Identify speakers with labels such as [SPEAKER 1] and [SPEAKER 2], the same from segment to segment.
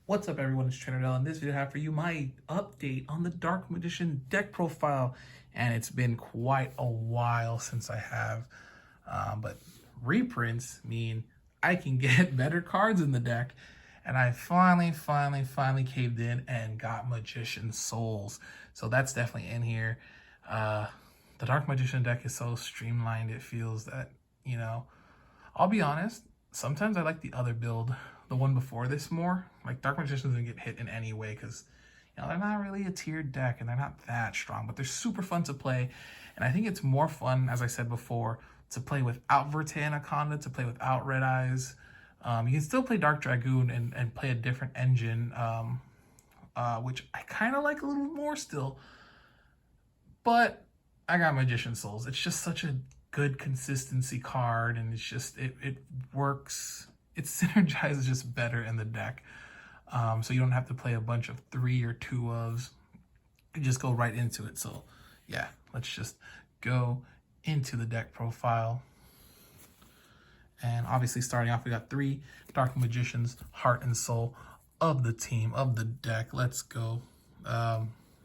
[SPEAKER 1] What's up, everyone? It's Trinidad. In this video, I have for you my update on the Dark Magician deck profile. And it's been quite a while since I have. But reprints mean I can get better cards in the deck. And I finally caved in and got Magician Souls. So that's definitely in here. The Dark Magician deck is so streamlined. It feels that, I'll be honest, sometimes I like the other build, the one before this, more. Like, Dark Magicians didn't get hit in any way because, they're not really a tiered deck and they're not that strong, but they're super fun to play. And I think it's more fun, as I said before, to play without Verte Anaconda, to play without Red Eyes. You can still play Dark Dragoon and play a different engine, which I kind of like a little more still. But I got Magician Souls. It's just such a good consistency card, and it's just it works. It synergizes just better in the deck. So you don't have to play a bunch of 3 or 2 ofs. You just go right into it. So yeah, let's just go into the deck profile. And obviously, starting off, we got 3 Dark Magicians, heart and soul of the team, of the deck. Let's go.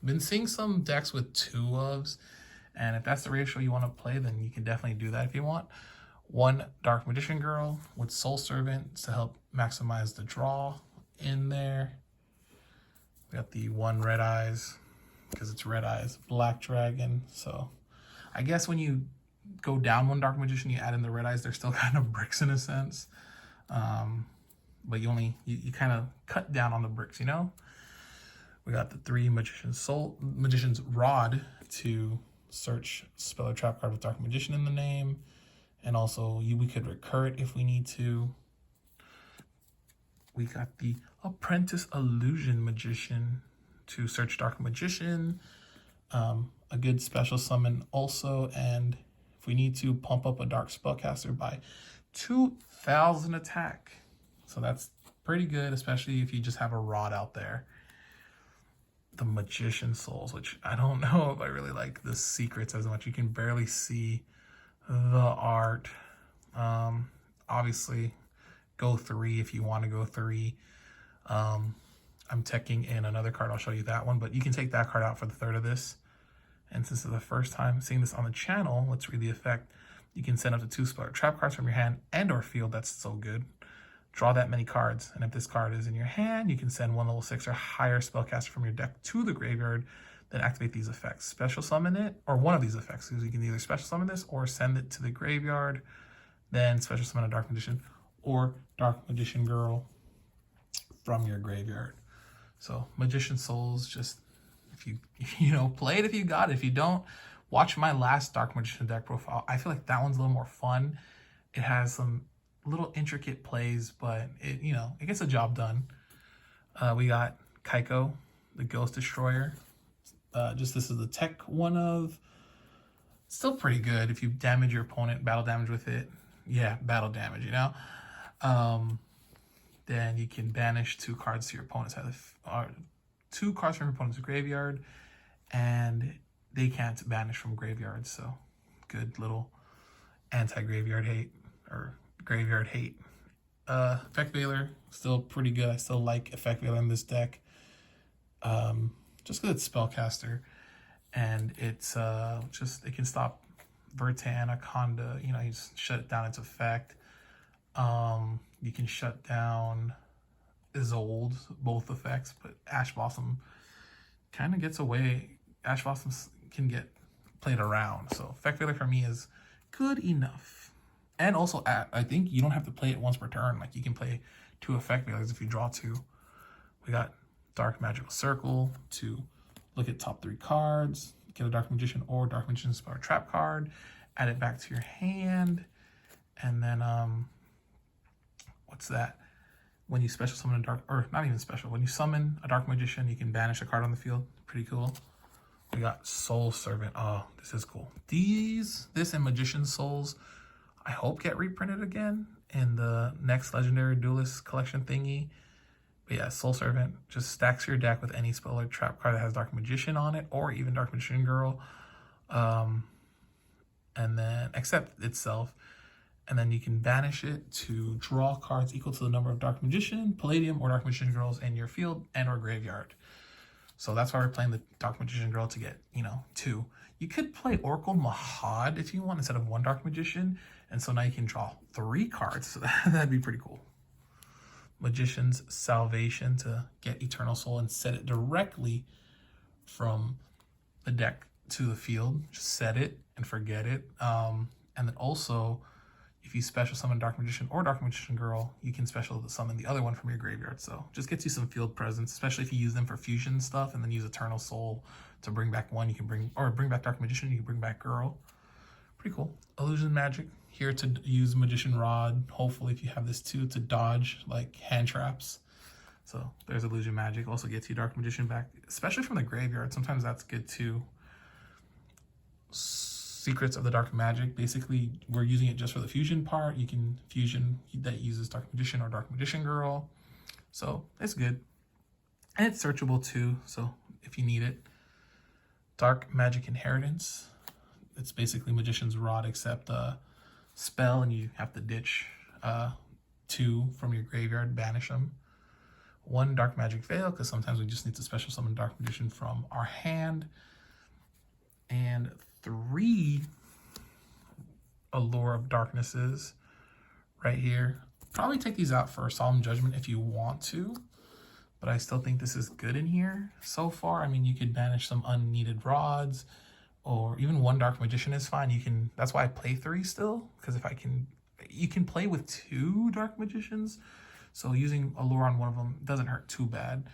[SPEAKER 1] Been seeing some decks with 2 ofs, and if that's the ratio you want to play, then you can definitely do that if you want. 1 Dark Magician Girl with Soul Servant to help maximize the draw in there. We got the 1 Red Eyes, because it's Red Eyes, Black Dragon. So I guess when you go down 1 Dark Magician, you add in the Red Eyes, they're still kind of bricks in a sense. But you kind of cut down on the bricks, We got the 3 Magician's Rod to search spell or trap card with Dark Magician in the name. And also, we could recur it if we need to. We got the Apprentice Illusion Magician to search Dark Magician. A good special summon also. And if we need to, pump up a Dark Spellcaster by 2,000 attack. So that's pretty good, especially if you just have a Rod out there. The Magician Souls, which I don't know if I really like the secrets as much. You can barely see the art. Obviously, go 3 if you want to go 3. I'm teching in another card. I'll show you that one, but you can take that card out for the third of this. And since it's the first time seeing this on the channel, let's read the effect. You can send up to 2 spell or trap cards from your hand and or field. That's so good. Draw that many cards, and if this card is in your hand, you can send 1 level 6 or higher spellcaster from your deck to the graveyard, then activate these effects. Special summon it, or one of these effects, because you can either special summon this or send it to the graveyard, then special summon a Dark Magician or Dark Magician Girl from your graveyard. So Magician Souls, just if you play it if you got it. If you don't, watch my last Dark Magician deck profile. I feel like that one's a little more fun. It has some little intricate plays, but it gets the job done. We got Kaiko, the Ghost Destroyer. This is the tech one of. Still pretty good if you damage your opponent, battle damage with it. Yeah, battle damage, Then you can banish 2 cards to your opponent's head, 2 cards from your opponent's graveyard, and they can't banish from graveyards. So good little anti-graveyard hate, or graveyard hate. Effect Veiler, still pretty good. I still like Effect Veiler in this deck. Just because it's Spellcaster, and it's it can stop Verte Anaconda. You just shut it down its effect. You can shut down Isolde, both effects, but Ash Blossom kind of gets away. Ash Blossoms can get played around. So Effect Veiler for me is good enough. And also, I think you don't have to play it once per turn. Like, you can play 2 Effect Veilers if you draw 2. We got Dark Magical Circle to look at top 3 cards, get a Dark Magician or Dark Magician Spell or Trap card, add it back to your hand, and then, what's that? When you special summon a Dark, or not even special, when you summon a Dark Magician, you can banish a card on the field. Pretty cool. We got Soul Servant. Oh, this is cool. This and Magician Souls, I hope get reprinted again in the next Legendary Duelist collection thingy. But yeah, Soul Servant just stacks your deck with any spell or trap card that has Dark Magician on it, or even Dark Magician Girl. And then, except itself. and then you can banish it to draw cards equal to the number of Dark Magician, Palladium, or Dark Magician Girls in your field and or graveyard. So that's why we're playing the Dark Magician Girl to get, 2. You could play Oracle Mahad if you want instead of 1 Dark Magician, and so now you can draw 3 cards. So that'd be pretty cool. Magician's Salvation to get Eternal Soul and set it directly from the deck to the field. Just set it and forget it. And then also, if you special summon Dark Magician or Dark Magician Girl, you can special summon the other one from your graveyard. So just gets you some field presence, especially if you use them for fusion stuff and then use Eternal Soul to bring back one. You can bring back Dark Magician, you can bring back Girl. Pretty cool. Illusion Magic, here to use Magician Rod. Hopefully, if you have this too, to dodge like hand traps. So there's Illusion Magic. Also gets you Dark Magician back, especially from the graveyard. Sometimes that's good too. Secrets of the Dark Magic. Basically, we're using it just for the fusion part. You can fusion that uses Dark Magician or Dark Magician Girl. So it's good. And it's searchable too, so if you need it. Dark Magic Inheritance. It's basically Magician's Rod except a spell, and you have to ditch 2 from your graveyard, banish them. 1 Dark Magic Veil, because sometimes we just need to special summon Dark Magician from our hand. And 3 Allure of Darknesses right here. Probably take these out for Solemn Judgment if you want to, but I still think this is good in here so far. I mean, you could banish some unneeded rods, or even 1 Dark Magician is fine. You can, that's why I play 3 still, because you can play with 2 Dark Magicians, so using Allure on one of them doesn't hurt too bad,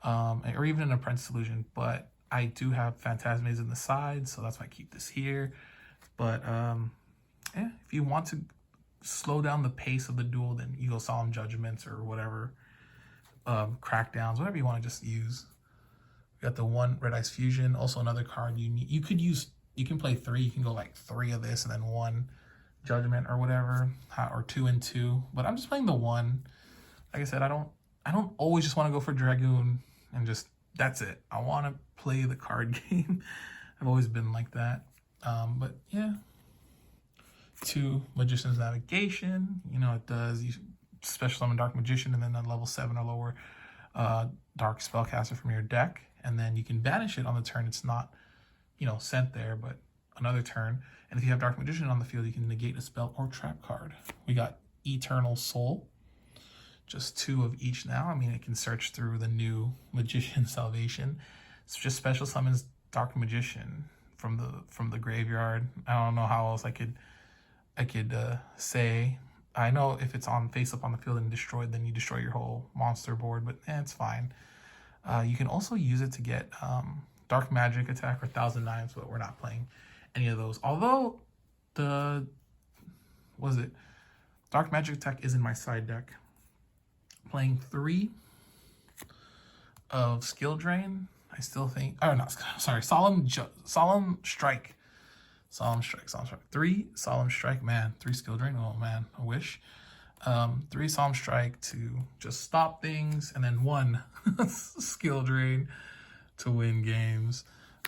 [SPEAKER 1] or even an Apprentice Illusion. But I do have Phantasmes in the side, so that's why I keep this here. But yeah, if you want to slow down the pace of the duel, then you go Solemn Judgments or whatever, Crackdowns, whatever you want to just use. We got the 1 Red Ice Fusion, also another card you need. You can play 3. You can go like 3 of this and then 1 Judgment or whatever, or 2 and 2. But I'm just playing the 1. Like I said, I don't always just want to go for Dragoon and just that's it. I want to play the card game. I've always been like that. But yeah, 2 Magician's Navigation. It does, you special summon Dark Magician and then a level 7 or lower Dark Spellcaster from your deck, and then you can banish it on the turn. It's not, sent there, but another turn. And if you have Dark Magician on the field, you can negate a spell or trap card. We got Eternal Soul. Just 2 of each now. I mean, it can search through the new Magician Salvation. It's just special summons Dark Magician from the graveyard. I don't know how else I could say. I know if it's on face up on the field and destroyed, then you destroy your whole monster board, but it's fine. You can also use it to get Dark Magic attack or 1,000 Knives, but we're not playing any of those. Although Dark Magic attack is in my side deck. Playing 3 of Skill Drain. I still think, Solemn Strike. 3 Solemn Strike, man. 3 Skill Drain, oh man, I wish. 3 Solemn Strike to just stop things, and then 1 Skill Drain to win games.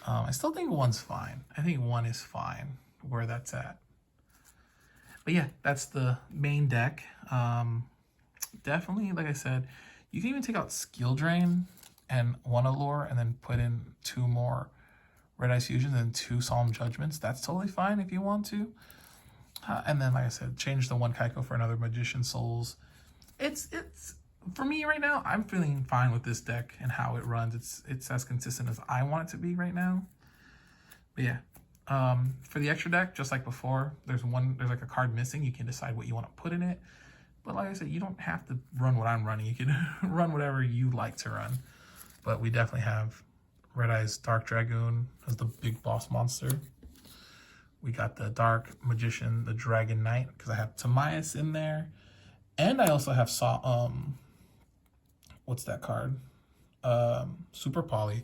[SPEAKER 1] I still think 1's fine. I think 1 is fine where that's at. But yeah, that's the main deck. Definitely, like I said, you can even take out Skill Drain and 1 Allure and then put in 2 more Red Ice Fusions and 2 Solemn Judgments. That's totally fine if you want to. And then, like I said, change the 1 Kaiko for another Magician Souls. It's for me right now, I'm feeling fine with this deck and how it runs. It's as consistent as I want it to be right now. But yeah, for the extra deck, just like before, there's like a card missing. You can decide what you want to put in it. But like I said, you don't have to run what I'm running. You can run whatever you like to run. But we definitely have Red Eyes Dark Dragoon as the big boss monster. We got the Dark Magician, the Dragon Knight, because I have Timaeus in there. And I also have what's that card? Super Poly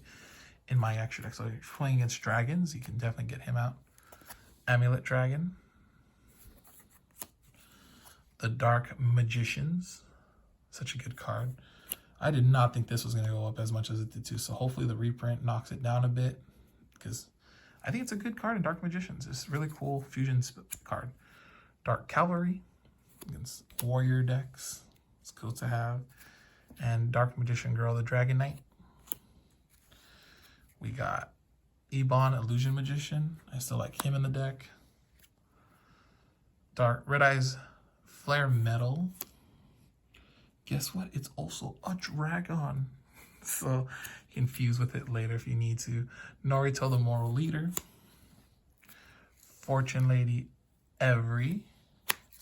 [SPEAKER 1] in my extra deck. So if you're playing against dragons, you can definitely get him out. Amulet Dragon. The Dark Magicians. Such a good card. I did not think this was going to go up as much as it did too. So hopefully the reprint knocks it down a bit, because I think it's a good card in Dark Magicians. It's a really cool fusion card. Dark Cavalry. against warrior decks. It's cool to have. And Dark Magician Girl, the Dragon Knight. We got Ebon, Illusion Magician. I still like him in the deck. Red Eyes Flare Metal. Guess what? It's also a dragon. So you can fuse with it later if you need to. Norito, the Moral Leader. Fortune Lady Every.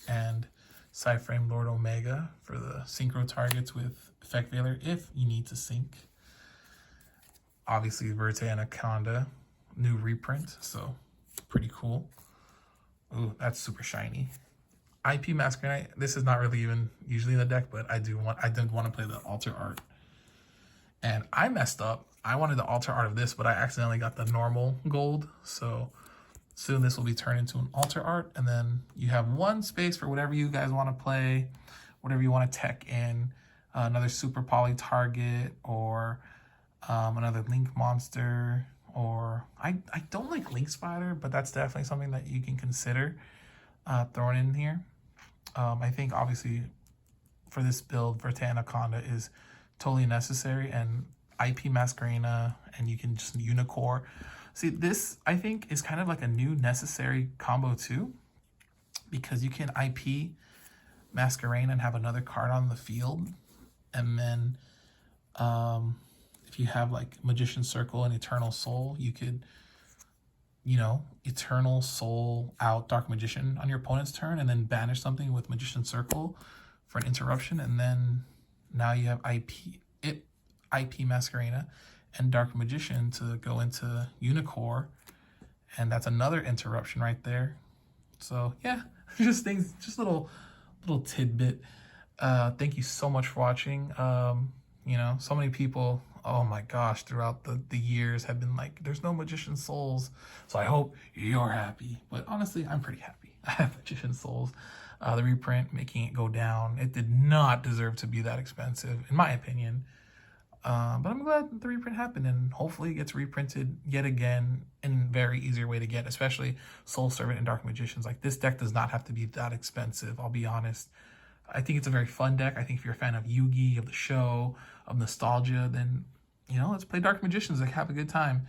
[SPEAKER 1] And Cyframe Lord Omega for the synchro targets with Effect Veiler if you need to sync. Obviously, Verte Anaconda, new reprint, so pretty cool. Ooh, that's super shiny. IP Masquerade. This is not really even usually in the deck, but I did want to play the alter art, and I messed up. I wanted the alter art of this, but I accidentally got the normal gold. So soon this will be turned into an alter art, and then you have one space for whatever you guys want to play, whatever you want to tech in. Another super poly target, or another Link monster, or I don't like Link Spider, but that's definitely something that you can consider throwing in here. I think obviously for this build, Verte Anaconda is totally necessary, and IP Masquerena, and you can just Unicore. See, this I think is kind of like a new necessary combo too, because you can IP Masquerena and have another card on the field, and then if you have like Magician Circle and Eternal Soul, you could, you know, Eternal Soul out Dark Magician on your opponent's turn, and then banish something with Magician Circle for an interruption, and then now you have IP Masquerena and Dark Magician to go into Unicore, and that's another interruption right there. So yeah, just things, just little tidbit. Thank you so much for watching. You know, so many people, oh my gosh, throughout the years have been like, there's no Magician Souls. So I hope you're happy. But honestly, I'm pretty happy. I have Magician Souls. The reprint, making it go down. It did not deserve to be that expensive, in my opinion. But I'm glad the reprint happened, and hopefully it gets reprinted yet again in a very easier way to get, especially Soul Servant and Dark Magicians. Like, this deck does not have to be that expensive, I'll be honest. I think it's a very fun deck. I think if you're a fan of Yugi, of the show, of nostalgia, then, you know, let's play Dark Magicians. Like, have a good time.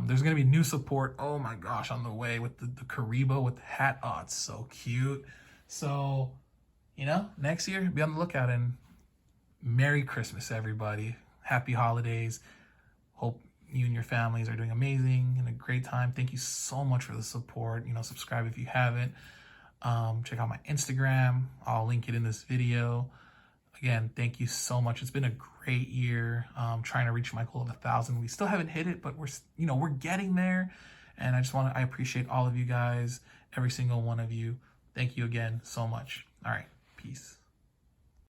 [SPEAKER 1] There's going to be new support, oh my gosh, on the way with the Karibo with the hat. Oh, it's so cute. So, you know, next year, be on the lookout, and Merry Christmas, everybody. Happy holidays. Hope you and your families are doing amazing and a great time. Thank you so much for the support. You know, subscribe if you haven't. Check out my Instagram. I'll link it in this video. Again, thank you so much. It's been a great year. Trying to reach my goal of 1,000. We still haven't hit it, but we're getting there. And I appreciate all of you guys, every single one of you. Thank you again so much. All right, peace.